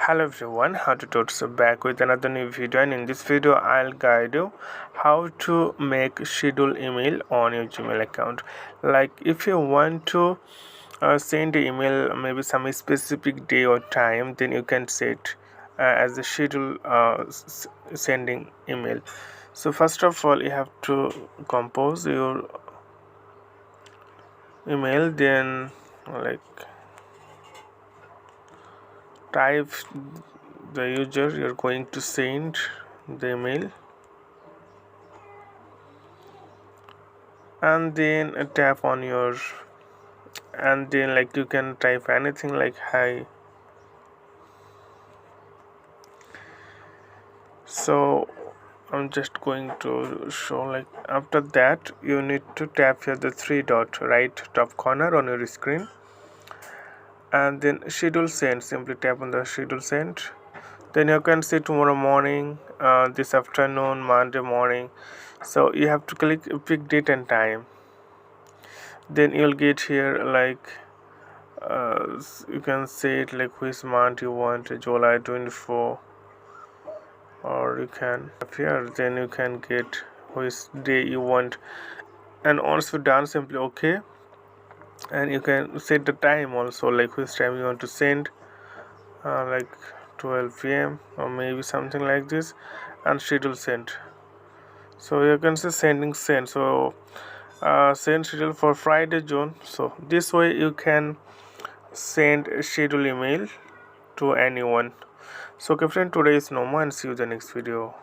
Hello everyone, how to Tots back with another new video, and in this video I'll guide you how to make schedule email on your Gmail account. Like if you want to send an email maybe some specific day or time, then you can set as the schedule sending email. So first of all you have to compose your email, then like type the user you're going to send the email, and then tap on your, and then like you can type anything like hi. So I'm just going to show, like after that you need to tap here the three dot right top corner on your screen, and then schedule send, simply tap on the schedule send. Then you can see tomorrow morning, this afternoon, Monday morning. So you have to pick date and time. Then you'll get here like you can say it like which month you want, July 24, or you can here, then you can get which day you want, and once you're done, simply okay, and you can set the time also, like which time you want to send, like 12 p.m. or maybe something like this, and schedule send. So you can say sending send. So send schedule for Friday June. So this way you can send a schedule email to anyone. So okay friend, today is no more, and see you in the next video.